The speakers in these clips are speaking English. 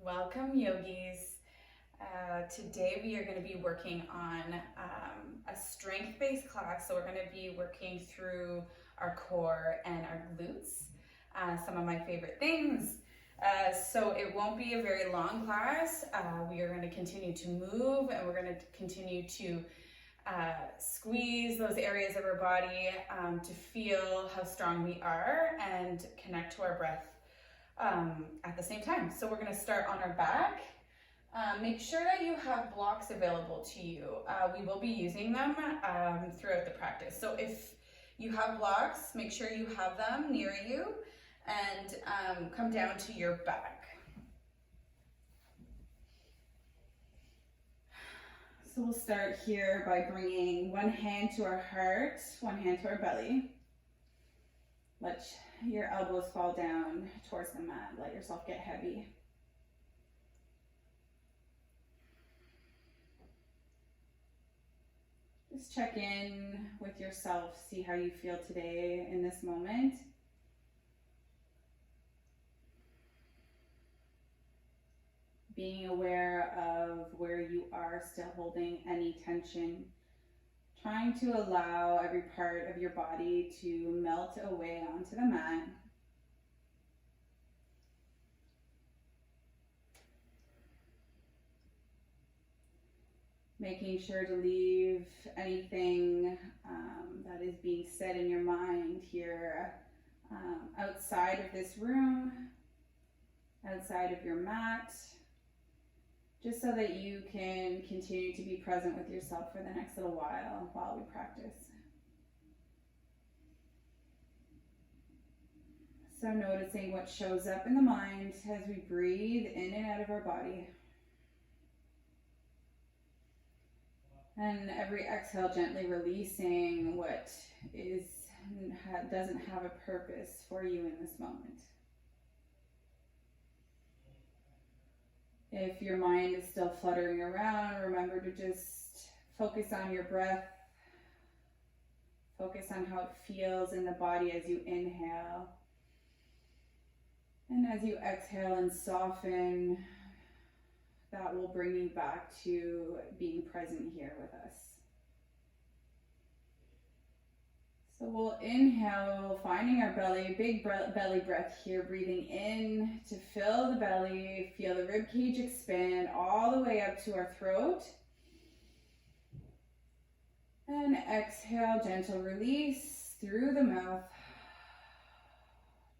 Welcome, yogis. Today we are going to be working on a strength-based class. So we're going to be working through our core and our glutes, some of my favorite things. So it won't be a very long class. We are going to continue to move, and we're going to continue to squeeze those areas of our body to feel how strong we are and connect to our breath at the same time. So we're going to start on our back. Make sure that you have blocks available to you. We will be using them throughout the practice. So if you have blocks, make sure you have them near you and come down to your back. So we'll start here by bringing one hand to our heart, one hand to our belly. Let your elbows fall down towards the mat. Let yourself get heavy. Just check in with yourself, see how you feel today in this moment. Being aware of where you are still holding any tension. Trying to allow every part of your body to melt away onto the mat. Making sure to leave anything that is being said in your mind here outside of this room, outside of your mat, just so that you can continue to be present with yourself for the next little while we practice. So noticing what shows up in the mind as we breathe in and out of our body. And every exhale, gently releasing what doesn't have a purpose for you in this moment. If your mind is still fluttering around, remember to just focus on your breath. Focus on how it feels in the body as you inhale. And as you exhale and soften, that will bring you back to being present here with us. So we'll inhale, finding our belly, big belly breath here, breathing in to fill the belly, feel the rib cage expand all the way up to our throat. And exhale, gentle release through the mouth.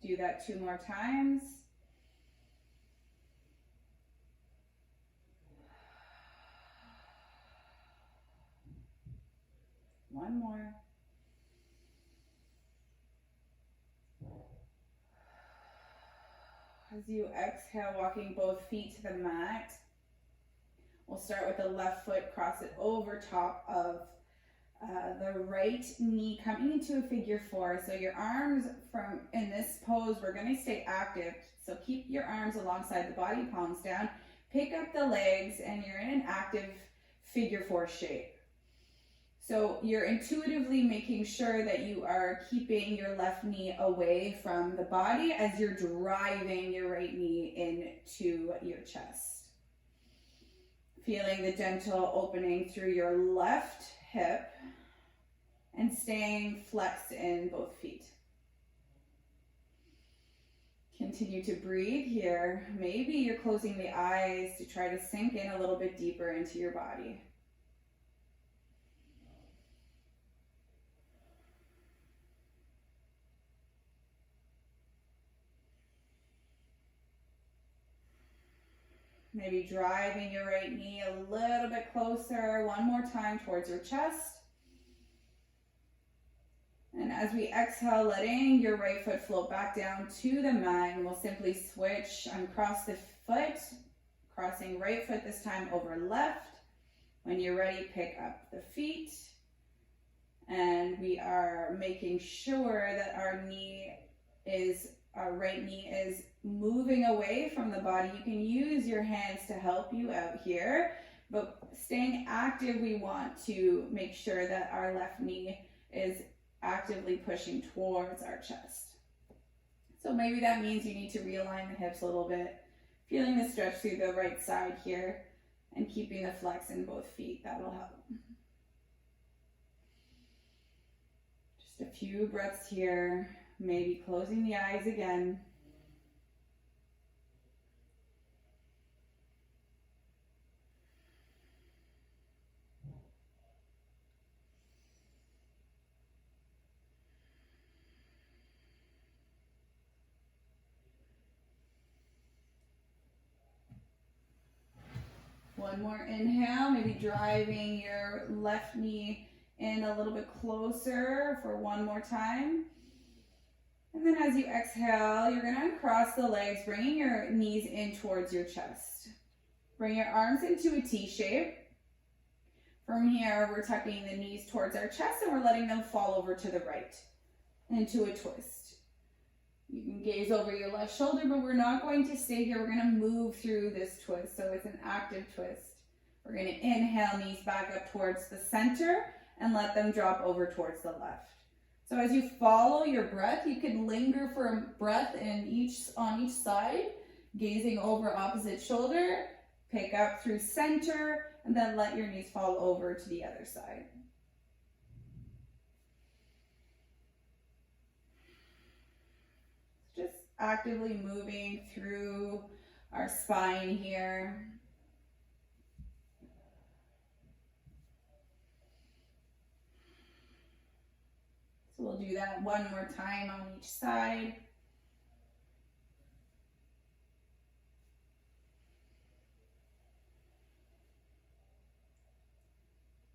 Do that 2 more times. One more. As you exhale, walking both feet to the mat, we'll start with the left foot, cross it over top of the right knee, coming into a figure 4. So your arms in this pose, we're going to stay active. So keep your arms alongside the body, palms down, pick up the legs, and you're in an active figure 4 shape. So you're intuitively making sure that you are keeping your left knee away from the body as you're driving your right knee into your chest. Feeling the gentle opening through your left hip and staying flexed in both feet. Continue to breathe here. Maybe you're closing the eyes to try to sink in a little bit deeper into your body. Maybe driving your right knee a little bit closer, one more time towards your chest. And as we exhale, letting your right foot float back down to the mat, and we'll simply switch, uncross the foot, crossing right foot this time over left. When you're ready, pick up the feet. And we are making sure that our right knee is moving away from the body. You can use your hands to help you out here, but staying active, we want to make sure that our left knee is actively pushing towards our chest. So maybe that means you need to realign the hips a little bit. Feeling the stretch through the right side here and keeping the flex in both feet. That will help. Just a few breaths here. Maybe closing the eyes again. One more inhale, maybe driving your left knee in a little bit closer for one more time. And then as you exhale, you're going to uncross the legs, bringing your knees in towards your chest. Bring your arms into a T shape. From here, we're tucking the knees towards our chest and we're letting them fall over to the right into a twist. You can gaze over your left shoulder, but we're not going to stay here. We're going to move through this twist, so it's an active twist. We're going to inhale, knees back up towards the center and let them drop over towards the left. So as you follow your breath, you can linger for a breath on each side, gazing over opposite shoulder, pick up through center, and then let your knees fall over to the other side. Just actively moving through our spine here. So we'll do that one more time on each side.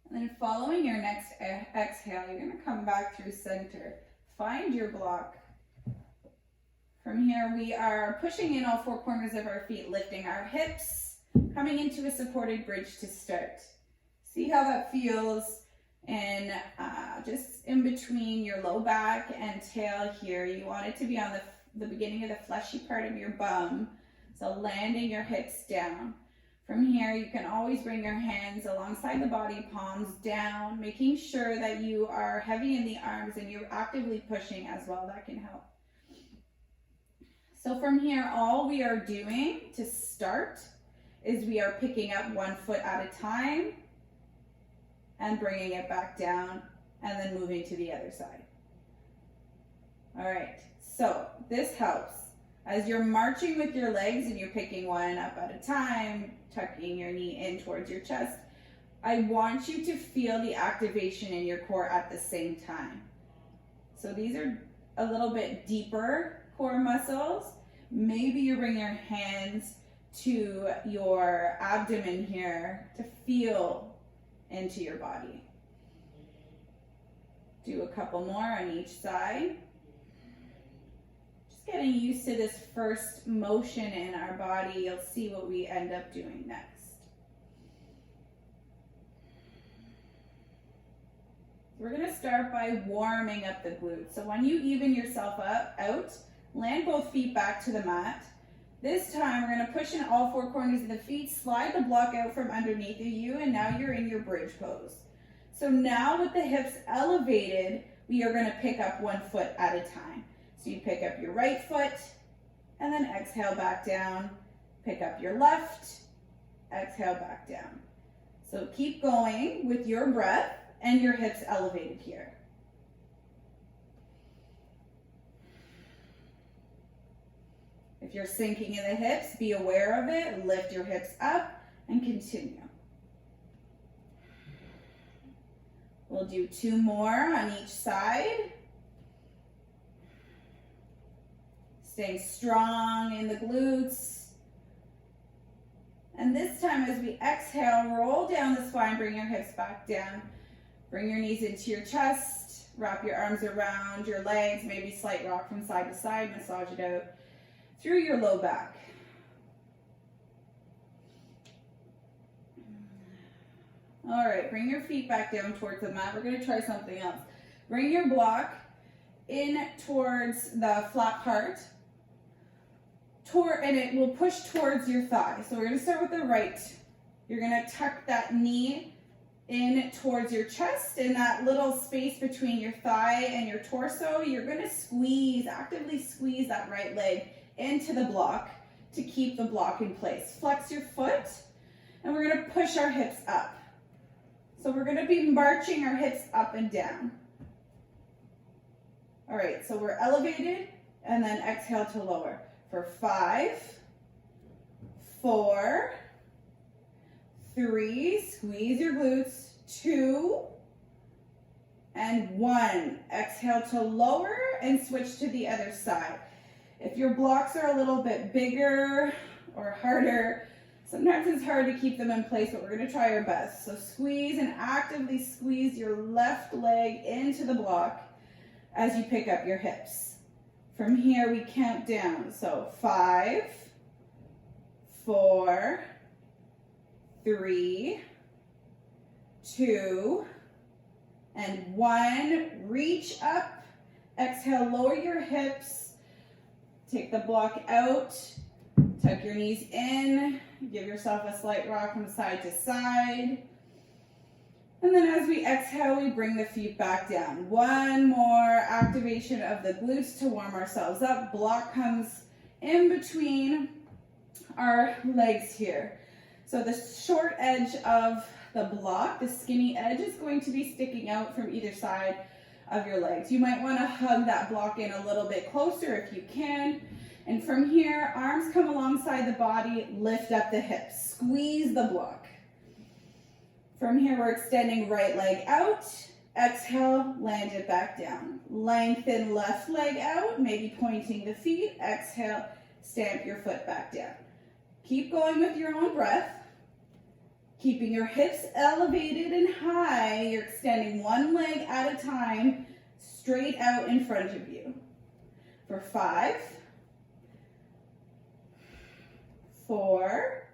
And then following your next exhale, you're going to come back through center. Find your block. From here, we are pushing in all four corners of our feet, lifting our hips, coming into a supported bridge to start. See how that feels in just in between your low back and tail here. You want it to be on the beginning of the fleshy part of your bum. So landing your hips down. From here, you can always bring your hands alongside the body, palms down, making sure that you are heavy in the arms and you're actively pushing as well. That can help. So from here, all we are doing to start is we are picking up one foot at a time and bringing it back down and then moving to the other side. All right, so this helps. As you're marching with your legs and you're picking one up at a time, tucking your knee in towards your chest, I want you to feel the activation in your core at the same time. So these are a little bit deeper core muscles. Maybe you bring your hands to your abdomen here to feel into your body. Do a couple more on each side. Just getting used to this first motion in our body. You'll see what we end up doing next. We're going to start by warming up the glutes. So when you even yourself out, land both feet back to the mat. This time we're going to push in all four corners of the feet, slide the block out from underneath of you, and now you're in your bridge pose. So now with the hips elevated, we are going to pick up one foot at a time. So you pick up your right foot, and then exhale back down. Pick up your left, exhale back down. So keep going with your breath and your hips elevated here. If you're sinking in the hips, be aware of it. Lift your hips up and continue. We'll do two more on each side. Staying strong in the glutes. And this time as we exhale, roll down the spine, bring your hips back down. Bring your knees into your chest. Wrap your arms around your legs, maybe slight rock from side to side, massage it out through your low back. All right, bring your feet back down towards the mat. We're going to try something else. Bring your block in towards the flat part, and it will push towards your thigh. So we're going to start with the right. You're going to tuck that knee in towards your chest, in that little space between your thigh and your torso. You're going to squeeze, actively squeeze that right leg into the block to keep the block in place. Flex your foot, and we're gonna push our hips up. So we're gonna be marching our hips up and down. All right, so we're elevated, and then exhale to lower. For 5, 4, 3, squeeze your glutes, 2, and 1. Exhale to lower and switch to the other side. If your blocks are a little bit bigger or harder, sometimes it's hard to keep them in place, but we're gonna try our best. So squeeze and actively squeeze your left leg into the block as you pick up your hips. From here, we count down. So 5, 4, 3, 2, and 1. Reach up. Exhale, lower your hips. Take the block out. Tuck your knees in. Give yourself a slight rock from side to side. And then as we exhale, we bring the feet back down. One more activation of the glutes to warm ourselves up. Block comes in between our legs here. So the short edge of the block, the skinny edge, is going to be sticking out from either side of your legs. You might want to hug that block in a little bit closer if you can. And from here, arms come alongside the body, lift up the hips, squeeze the block. From here, we're extending right leg out. Exhale, land it back down. Lengthen left leg out, maybe pointing the feet. Exhale, stamp your foot back down. Keep going with your own breath. Keeping your hips elevated and high, you're extending one leg at a time, straight out in front of you. For 5, 4,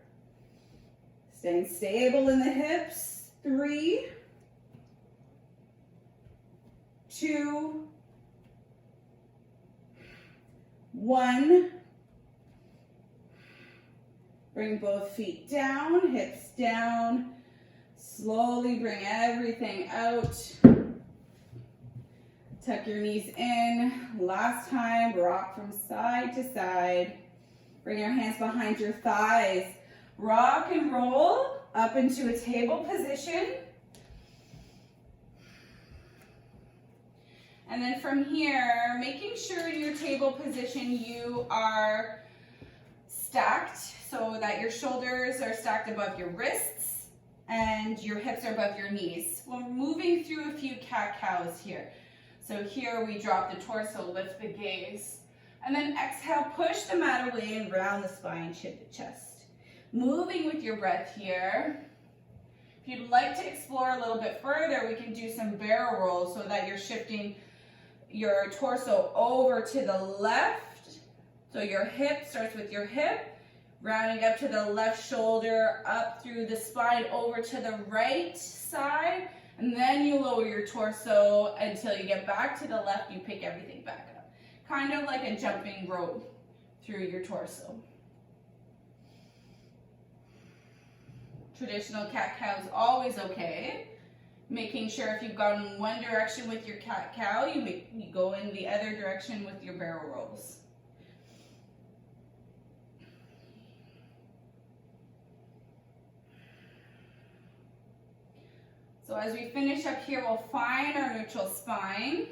staying stable in the hips. 3, 2, 1. Bring both feet down, hips down. Slowly bring everything out. Tuck your knees in. Last time, rock from side to side. Bring your hands behind your thighs. Rock and roll up into a table position. And then from here, making sure in your table position you are stacked so that your shoulders are stacked above your wrists and your hips are above your knees. We're moving through a few cat-cows here. So here we drop the torso, lift the gaze, and then exhale, push the mat away and round the spine, chin to chest. Moving with your breath here. If you'd like to explore a little bit further, we can do some barrel rolls so that you're shifting your torso over to the left. So your hip starts with your hip, rounding up to the left shoulder, up through the spine over to the right side, and then you lower your torso until you get back to the left, you pick everything back up. Kind of like a jumping rope through your torso. Traditional cat-cow is always okay. Making sure if you've gone in one direction with your cat-cow, you go in the other direction with your barrel rolls. So as we finish up here, we'll find our neutral spine.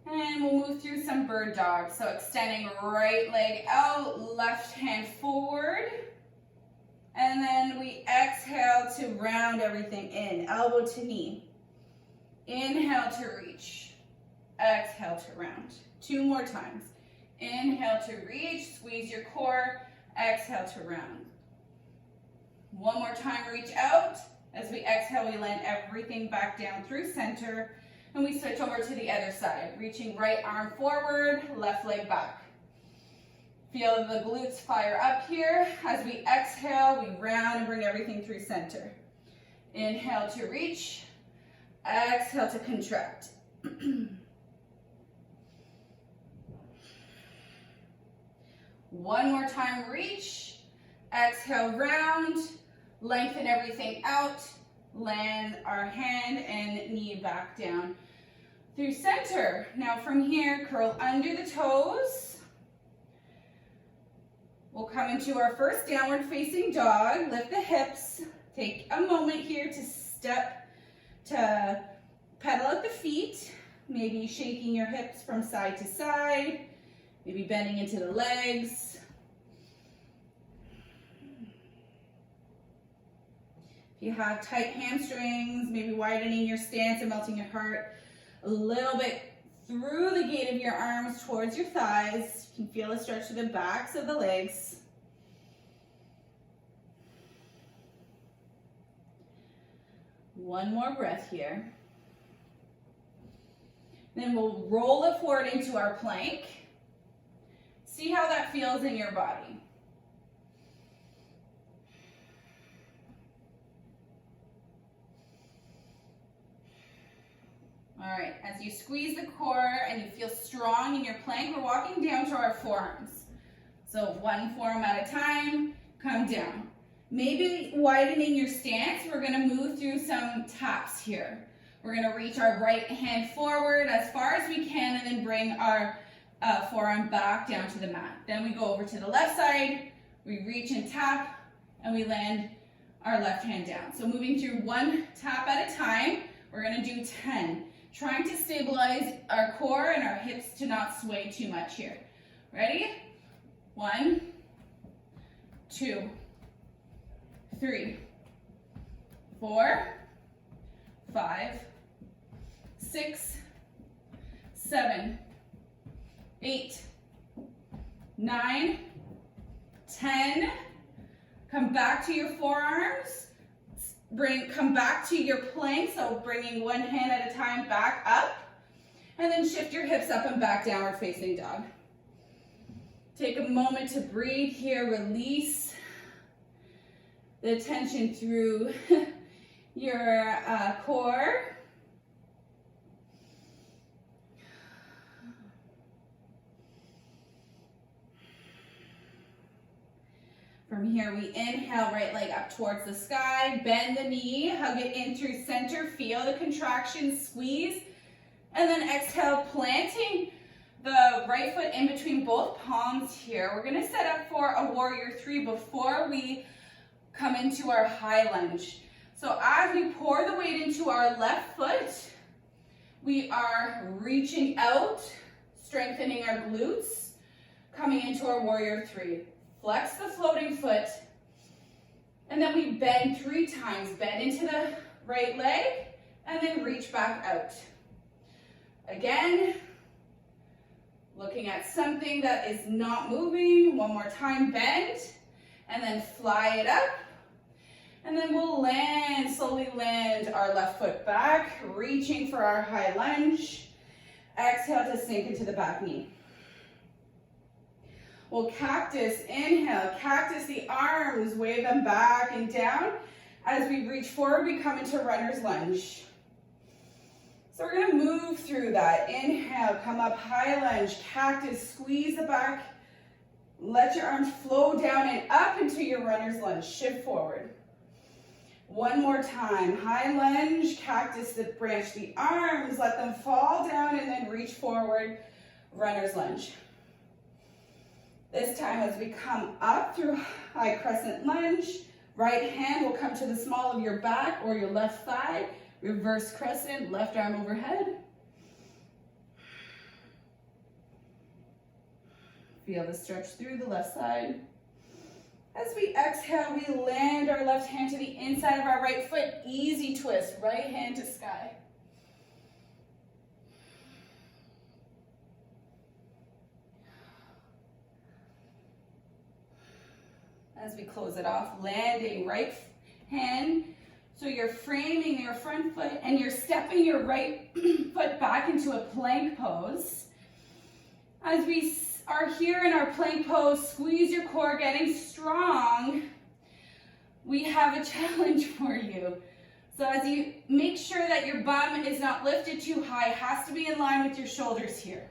And we'll move through some bird dog. So extending right leg out, left hand forward. And then we exhale to round everything in, elbow to knee. Inhale to reach, exhale to round. 2 more times. Inhale to reach, squeeze your core, exhale to round. 1 more time, reach out. As we exhale, we land everything back down through center, and we switch over to the other side, reaching right arm forward, left leg back. Feel the glutes fire up here. As we exhale, we round and bring everything through center. Inhale to reach, exhale to contract. 1 more time, reach, exhale, round, lengthen everything out, land our hand and knee back down through center. Now from here, curl under the toes. We'll come into our first downward facing dog, lift the hips, take a moment here to pedal out the feet, maybe shaking your hips from side to side, maybe bending into the legs. If you have tight hamstrings, maybe widening your stance and melting your heart a little bit through the gate of your arms towards your thighs. You can feel a stretch to the backs of the legs. One more breath here. Then we'll roll it forward into our plank. See how that feels in your body. All right, as you squeeze the core and you feel strong in your plank, we're walking down to our forearms. So one forearm at a time, come down. Maybe widening your stance, we're gonna move through some taps here. We're gonna reach our right hand forward as far as we can and then bring our forearm back down to the mat. Then we go over to the left side, we reach and tap, and we land our left hand down. So moving through one tap at a time, we're gonna do 10. Trying to stabilize our core and our hips to not sway too much here. Ready? 1, 2, 3, 4, 5, 6, 7, 8, 9, 10. Come back to your forearms. Come back to your plank, so bringing one hand at a time back up, and then shift your hips up and back, downward facing dog. Take a moment to breathe here, release the tension through your core. From here, we inhale, right leg up towards the sky, bend the knee, hug it in through center, feel the contraction, squeeze, and then exhale, planting the right foot in between both palms here. We're gonna set up for a warrior 3 before we come into our high lunge. So as we pour the weight into our left foot, we are reaching out, strengthening our glutes, coming into our warrior 3. Flex the floating foot, and then we bend 3 times. Bend into the right leg, and then reach back out. Again, looking at something that is not moving. One more time, bend, and then fly it up. And then we'll land, slowly land our left foot back, reaching for our high lunge. Exhale to sink into the back knee. We'll cactus, inhale, cactus the arms, wave them back and down. As we reach forward, we come into runner's lunge. So we're gonna move through that. Inhale, come up, high lunge, cactus, squeeze the back. Let your arms flow down and up into your runner's lunge. Shift forward. One more time, high lunge, cactus, the branch the arms, let them fall down and then reach forward, runner's lunge. This time as we come up through high crescent lunge, right hand will come to the small of your back or your left thigh, reverse crescent, left arm overhead. Feel the stretch through the left side. As we exhale, we land our left hand to the inside of our right foot, easy twist, right hand to sky. As we close it off, landing right hand. So you're framing your front foot and you're stepping your right foot back into a plank pose. As we are here in our plank pose, squeeze your core, getting strong. We have a challenge for you. So as you make sure that your bum is not lifted too high, it has to be in line with your shoulders here.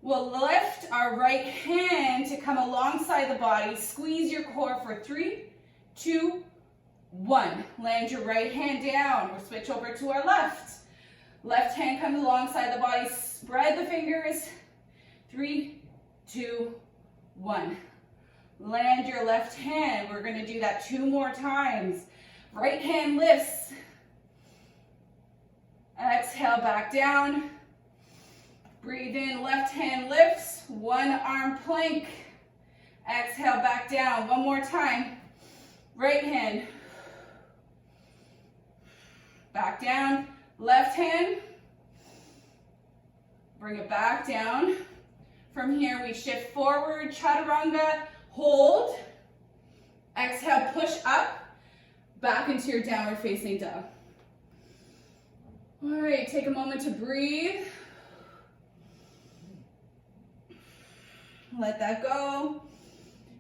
We'll lift our right hand to come alongside the body. Squeeze your core for 3, 2, 1. Land your right hand down. We'll switch over to our left. Left hand comes alongside the body. Spread the fingers. 3, 2, 1. Land your left hand. We're going to do that 2 more times. Right hand lifts. Exhale, back down. Breathe in, left hand lifts. 1 arm plank. Exhale, back down. 1 more time. Right hand. Back down. Left hand. Bring it back down. From here, we shift forward, chaturanga, hold. Exhale, push up, back into your downward facing dog. All right, take a moment to breathe. Let that go.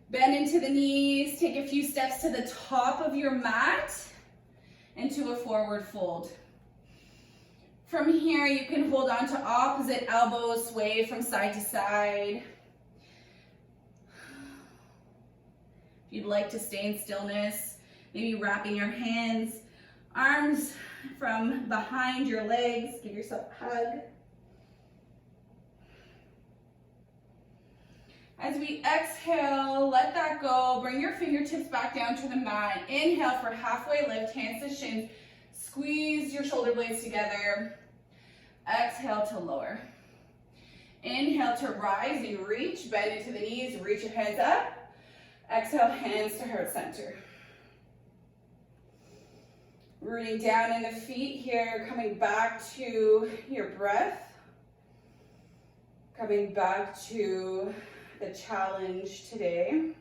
Bend into the knees. Take a few steps to the top of your mat into a forward fold. From here, you can hold on to opposite elbows, sway from side to side. If you'd like to stay in stillness, maybe wrapping your hands, arms from behind your legs. Give yourself a hug. As we exhale, let that go. Bring your fingertips back down to the mat. Inhale for halfway lift, hands to shins. Squeeze your shoulder blades together. Exhale to lower. Inhale to rise. You reach, bend into the knees, reach your hands up. Exhale, hands to heart center. Rooting down in the feet here, coming back to your breath. Coming back to the challenge today.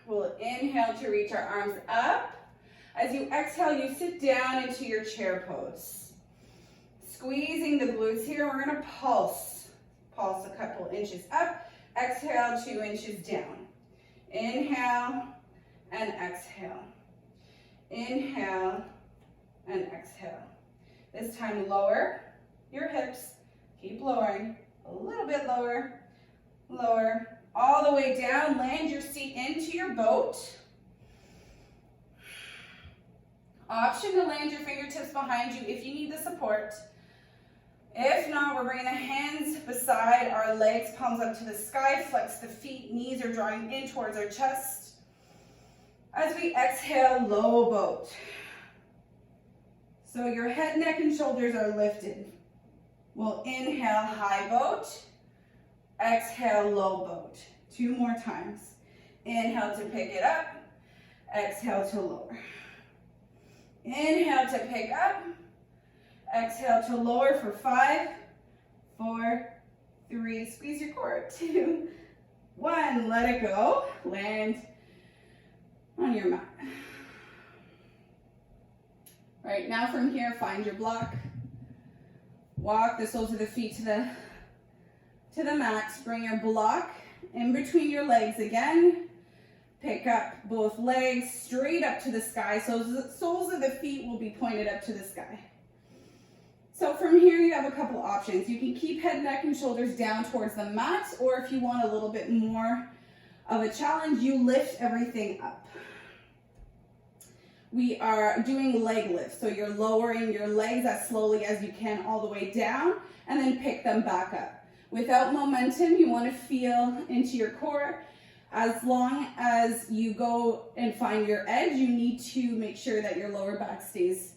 We'll inhale to reach our arms up. As you exhale, you sit down into your chair pose. Squeezing the glutes here, we're gonna pulse. Pulse a couple inches up. Exhale, 2 inches down. Inhale and exhale. Inhale and exhale. This time lower your hips. Keep lowering. A little bit lower. Lower. All the way down. Land your seat into your boat. Option to land your fingertips behind you if you need the support. If not, we're bringing the hands beside our legs, palms up to the sky. Flex the feet. Knees are drawing in towards our chest. As we exhale, low boat. So your head, neck, and shoulders are lifted. We'll inhale, high boat. Exhale, low boat. 2 more times. Inhale to pick it up. Exhale to lower. Inhale to pick up. Exhale to lower for 5, 4, 3. Squeeze your core. 2, 1. Let it go. Land on your mat. All right, now from here, find your block. Walk the soles of the feet to the mat. Bring your block in between your legs again. Pick up both legs straight up to the sky. So the soles of the feet will be pointed up to the sky. So from here, you have a couple options. You can keep head, neck, and shoulders down towards the mat, or if you want a little bit more of a challenge, you lift everything up. We are doing leg lifts, so you're lowering your legs as slowly as you can all the way down, and then pick them back up. Without momentum, you want to feel into your core. As long as you go and find your edge, you need to make sure that your lower back stays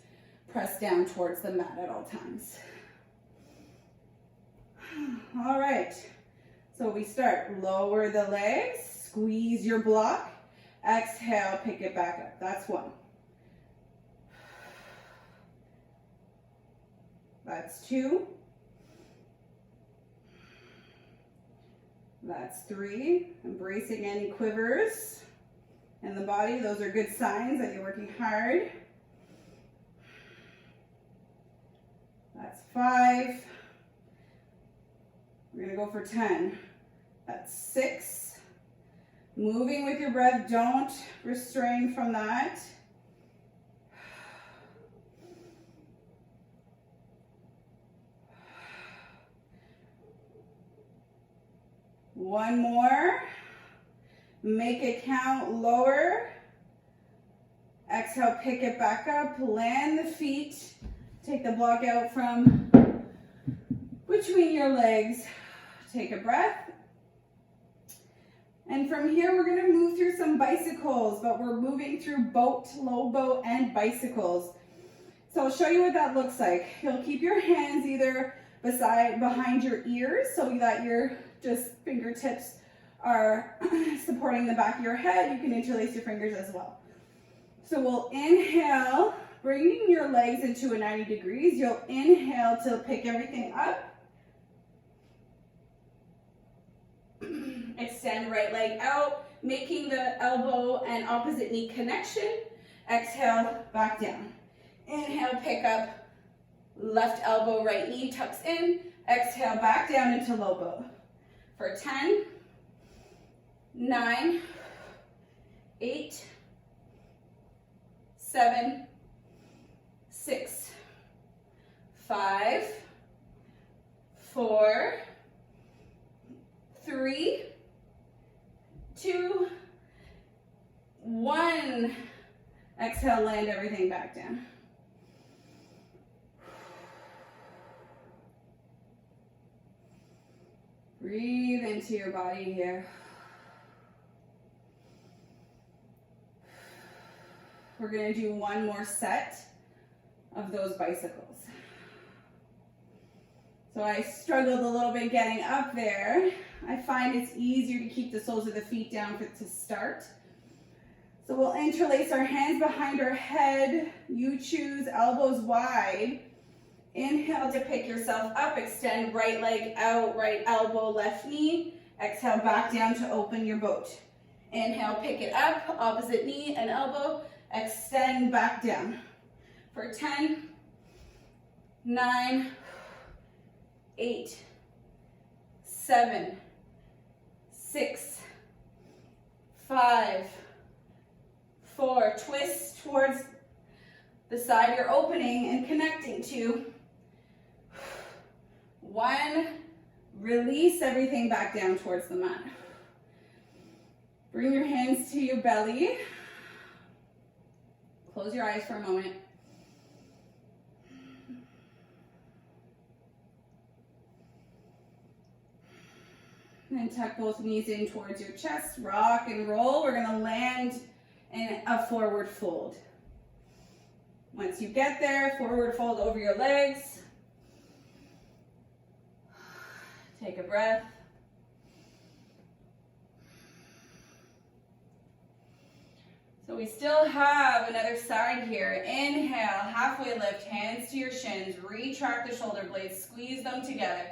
pressed down towards the mat at all times. All right, so we start. Lower the legs, squeeze your block. Exhale, pick it back up. That's 1. That's 2. That's 3. Embracing any quivers in the body. Those are good signs that you're working hard. That's 5. We're gonna go for 10. That's 6. Moving with your breath, don't restrain from that. 1 more. Make it count. Lower. Exhale, pick it back up. Land the feet. Take the block out from between your legs. Take a breath. And from here, we're gonna move through some bicycles, but we're moving through boat, low boat, and bicycles. So I'll show you what that looks like. You'll keep your hands either behind your ears so that your just fingertips are supporting the back of your head. You can interlace your fingers as well. So we'll inhale, bringing your legs into a 90 degrees. You'll inhale to pick everything up. Extend right leg out, making the elbow and opposite knee connection. Exhale, back down. Inhale, pick up, left elbow, right knee tucks in. Exhale, back down into low boat. For 10, 9, 8, 7, 6, 5, 4, 3, 2, 1. Exhale, land everything back down. Breathe into your body here. We're going to do one more set of those bicycles. So I struggled a little bit getting up there. I find it's easier to keep the soles of the feet down to start. So we'll interlace our hands behind our head. You choose, elbows wide. Inhale to pick yourself up. Extend right leg out, right elbow, left knee. Exhale, back down to open your boat. Inhale, pick it up, opposite knee and elbow. Extend back down. For 10, 9, 8, 7, 6, 5, 4. Twist towards the side you're opening and connecting to. 1. Release everything back down towards the mat. Bring your hands to your belly. Close your eyes for a moment. And tuck both knees in towards your chest. Rock and roll. We're going to land in a forward fold. Once you get there, forward fold over your legs. Take a breath. So we still have another side here. Inhale, halfway lift, hands to your shins. Retract the shoulder blades, squeeze them together.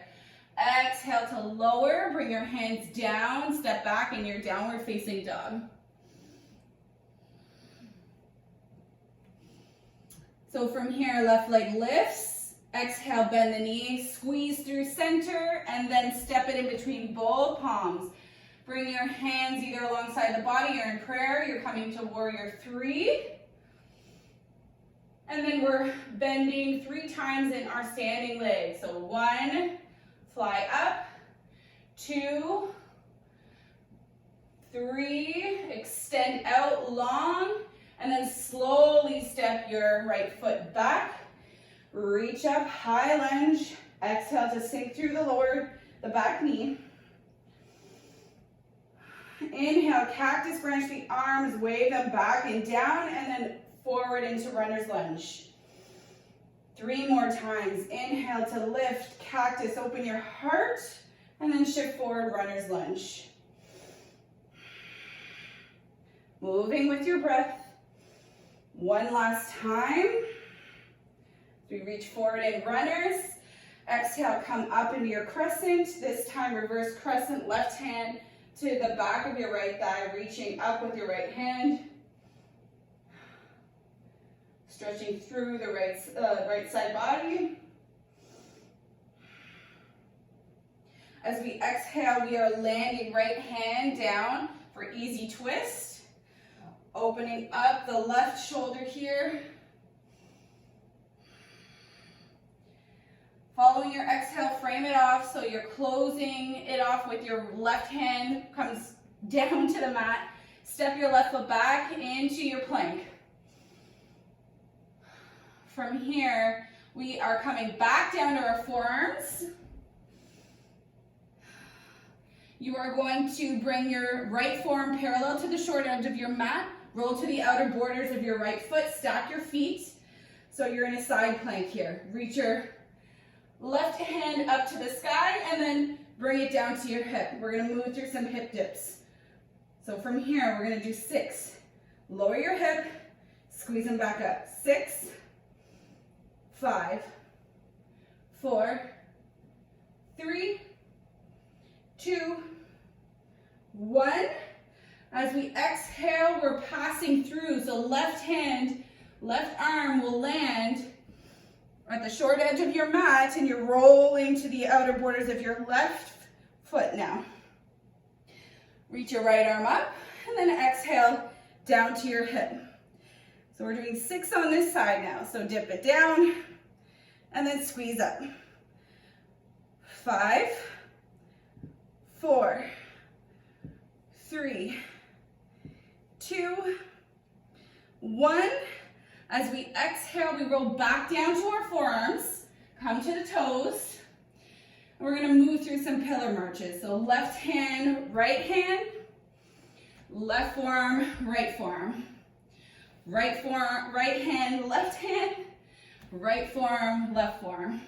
Exhale to lower, bring your hands down, step back in your downward facing dog. So from here, left leg lifts. Exhale, bend the knee, squeeze through center, and then step it in between both palms. Bring your hands either alongside the body or in prayer. You're coming to warrior 3. And then we're bending 3 times in our standing leg. So 1, fly up, 2, 3, extend out long, and then slowly step your right foot back. Reach up, high lunge. Exhale to sink through the back knee. Inhale, cactus branch the arms, wave them back and down, and then forward into runner's lunge. 3 more times. Inhale to lift, cactus, open your heart, and then shift forward, runner's lunge. Moving with your breath. One last time. We reach forward in runners. Exhale, come up into your crescent. This time, reverse crescent, left hand to the back of your right thigh, reaching up with your right hand. Stretching through the right side body. As we exhale, we are landing right hand down for easy twist. Opening up the left shoulder here. Following your exhale, frame it off so you're closing it off with your left hand, comes down to the mat. Step your left foot back into your plank. From here, we are coming back down to our forearms. You are going to bring your right forearm parallel to the short edge of your mat, roll to the outer borders of your right foot, stack your feet. So you're in a side plank here. Reach your left hand up to the sky and then bring it down to your hip. We're gonna move through some hip dips. So from here, we're gonna do 6. Lower your hip, squeeze them back up. 6, 5, 4, 3, 2, 1. As we exhale, we're passing through. So left hand, left arm will land at the short edge of your mat and you're rolling to the outer borders of your left foot now. Reach your right arm up and then exhale down to your hip. So we're doing 6 on this side now. So dip it down and then squeeze up. 5, 4, 3, 2, 1. As we exhale, we roll back down to our forearms, come to the toes. And we're gonna move through some pillar marches. So left hand, left forearm, right forearm. Right forearm, right hand, left hand, right forearm, left forearm.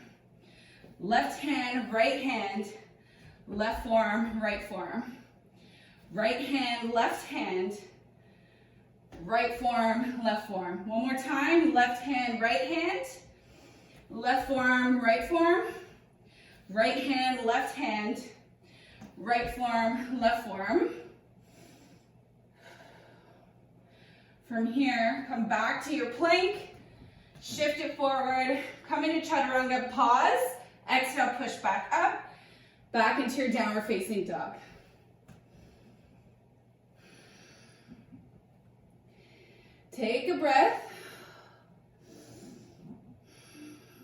Left hand, left forearm, right forearm. Right hand, right forearm, left forearm. One more time, left hand, left forearm, right forearm. Right hand, right forearm, left forearm. From here, come back to your plank, shift it forward, come into chaturanga, pause, exhale, push back up, back into your downward facing dog. Take a breath.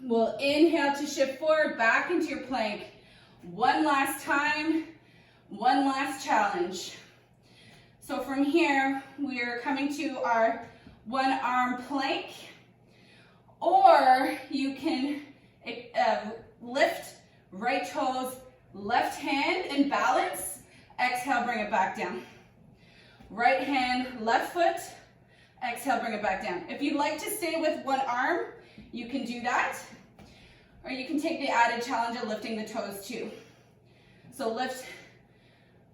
We'll inhale to shift forward, back into your plank. One last time, one last challenge. So from here, we're coming to our one arm plank, or you can lift right toes, left hand and balance. Exhale, bring it back down. Right hand, left foot. Exhale, bring it back down. If you'd like to stay with one arm, you can do that. Or you can take the added challenge of lifting the toes too. So lift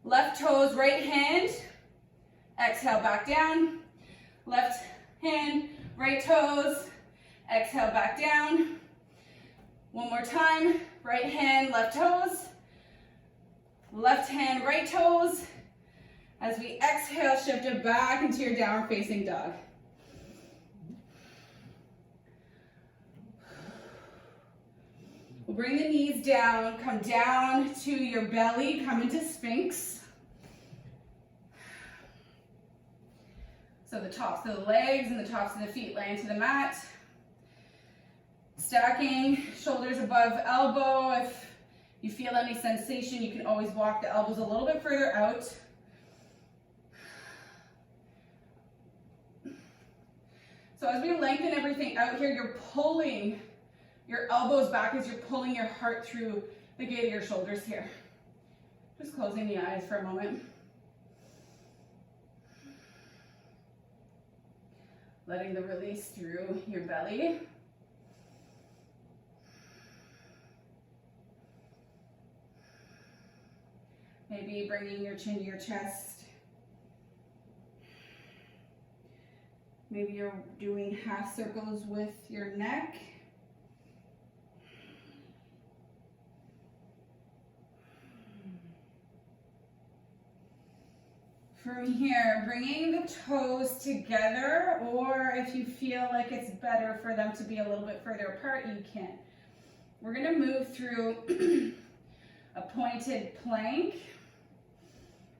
left toes, right hand. Exhale, back down. Left hand, right toes. Exhale, back down. One more time. Right hand, left toes. Left hand, right toes. As we exhale, shift it back into your downward facing dog. We'll bring the knees down, come down to your belly, come into Sphinx. So the tops of the legs and the tops of the feet lay into the mat. Stacking shoulders above elbow. If you feel any sensation, you can always walk the elbows a little bit further out. So as we lengthen everything out here, you're pulling your elbows back as you're pulling your heart through the gate of your shoulders here. Just closing the eyes for a moment. Letting the release through your belly. Maybe bringing your chin to your chest. Maybe you're doing half circles with your neck. From here, bringing the toes together, or if you feel like it's better for them to be a little bit further apart, you can. We're going to move through a pointed plank.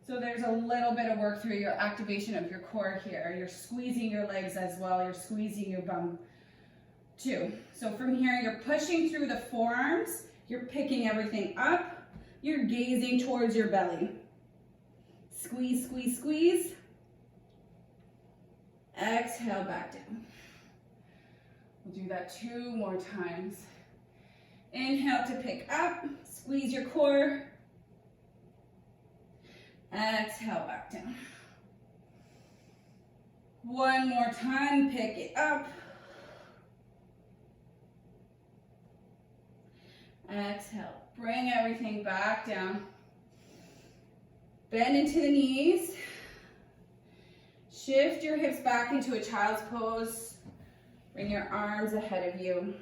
So there's a little bit of work through your activation of your core here. You're squeezing your legs as well. You're squeezing your bum too. So from here, you're pushing through the forearms. You're picking everything up. You're gazing towards your belly. Squeeze, squeeze, squeeze. Exhale back down. We'll do that 2 more times. Inhale to pick up. Squeeze your core. Exhale back down. One more time, pick it up. Exhale, bring everything back down. Bend into the knees. Shift your hips back into a child's pose. Bring your arms ahead of you.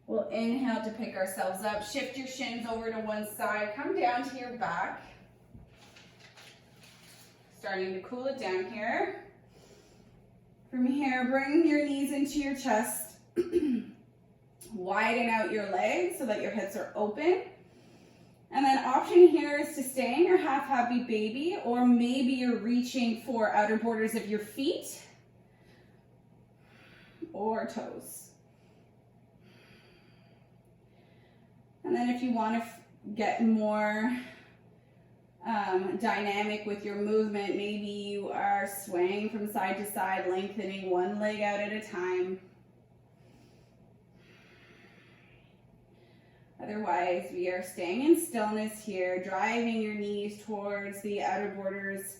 We'll inhale to pick ourselves up. Shift your shins over to one side. Come down to your back. Starting to cool it down here. From here, bring your knees into your chest. Widen out your legs so that your hips are open. And then option here is to stay in your half happy baby, or maybe you're reaching for outer borders of your feet or toes. And then if you want to get more dynamic with your movement, maybe you are swaying from side to side, lengthening one leg out at a time. Otherwise, we are staying in stillness here, driving your knees towards the outer borders,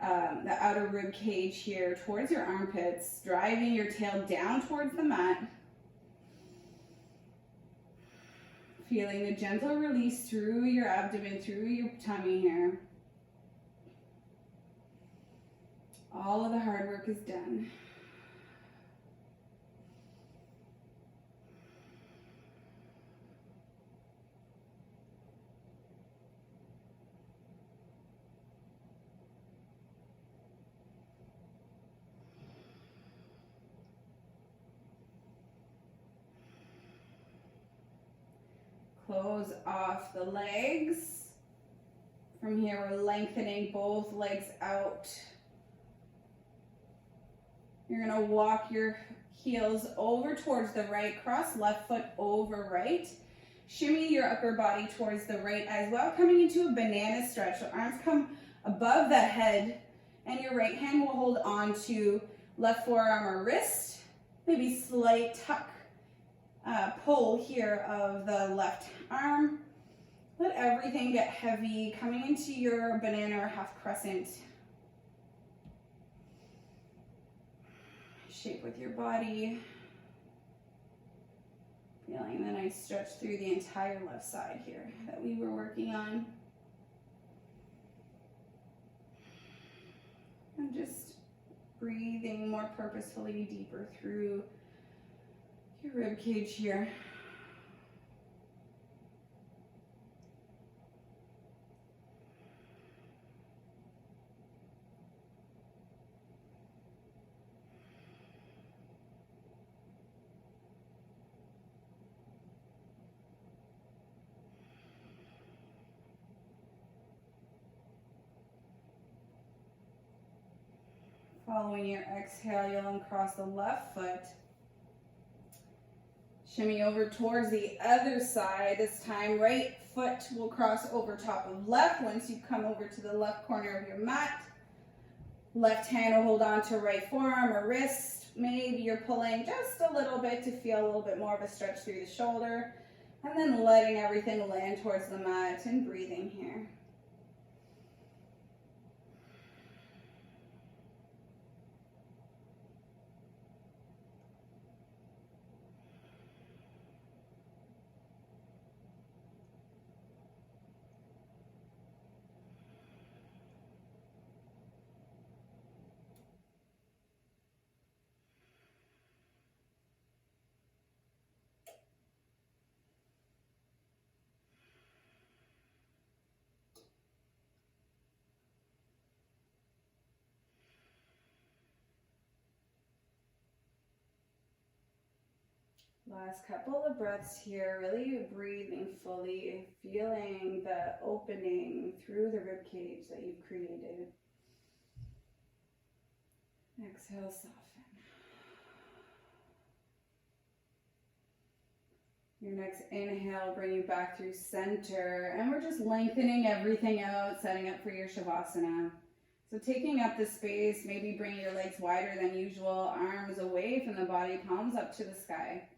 the outer rib cage here, towards your armpits, driving your tail down towards the mat. Feeling the gentle release through your abdomen, through your tummy here. All of the hard work is done. Close off the legs. From here, we're lengthening both legs out. You're gonna walk your heels over towards the right, cross left foot over right. Shimmy your upper body towards the right as well, coming into a banana stretch. So arms come above the head, and your right hand will hold on to left forearm or wrist. Maybe slight tuck. Pull here of the left arm. Let everything get heavy, coming into your banana or half crescent. Shape with your body. Feeling the nice stretch through the entire left side here that we were working on. And just breathing more purposefully deeper through your rib cage here. Following your exhale, you'll uncross the left foot. Shimmy over towards the other side. This time, right foot will cross over top of left once you come over to the left corner of your mat. Left hand will hold on to right forearm or wrist. Maybe you're pulling just a little bit to feel a little bit more of a stretch through the shoulder. And then letting everything land towards the mat and breathing here. Last couple of breaths here, really breathing fully, feeling the opening through the rib cage that you've created. Exhale, soften. Your next inhale, bring you back through center, and we're just lengthening everything out, setting up for your Shavasana. So taking up the space, maybe bring your legs wider than usual, arms away from the body, palms up to the sky.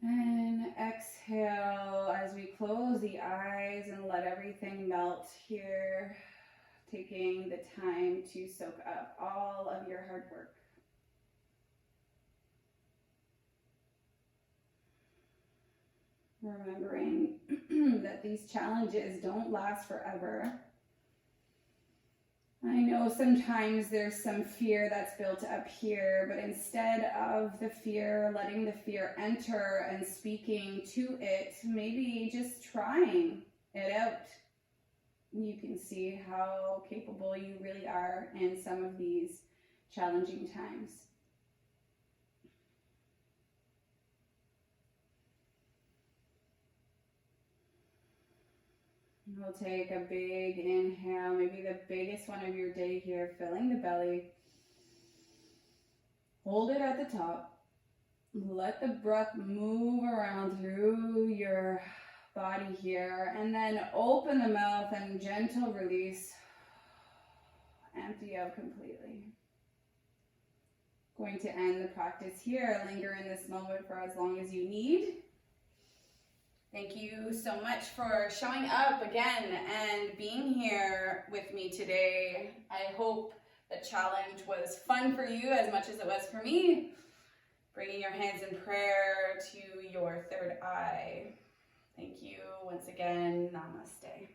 And exhale as we close the eyes and let everything melt here, taking the time to soak up all of your hard work. Remembering that these challenges don't last forever. I know sometimes there's some fear that's built up here, but instead of the fear, letting the fear enter and speaking to it, maybe just trying it out, you can see how capable you really are in some of these challenging times. We'll take a big inhale, maybe the biggest one of your day here, filling the belly. Hold it at the top. Let the breath move around through your body here, and then open the mouth and gentle release. Empty out completely. Going to end the practice here. Linger in this moment for as long as you need. Thank you so much for showing up again and being here with me today. I hope the challenge was fun for you as much as it was for me. Bringing your hands in prayer to your third eye. Thank you once again. Namaste.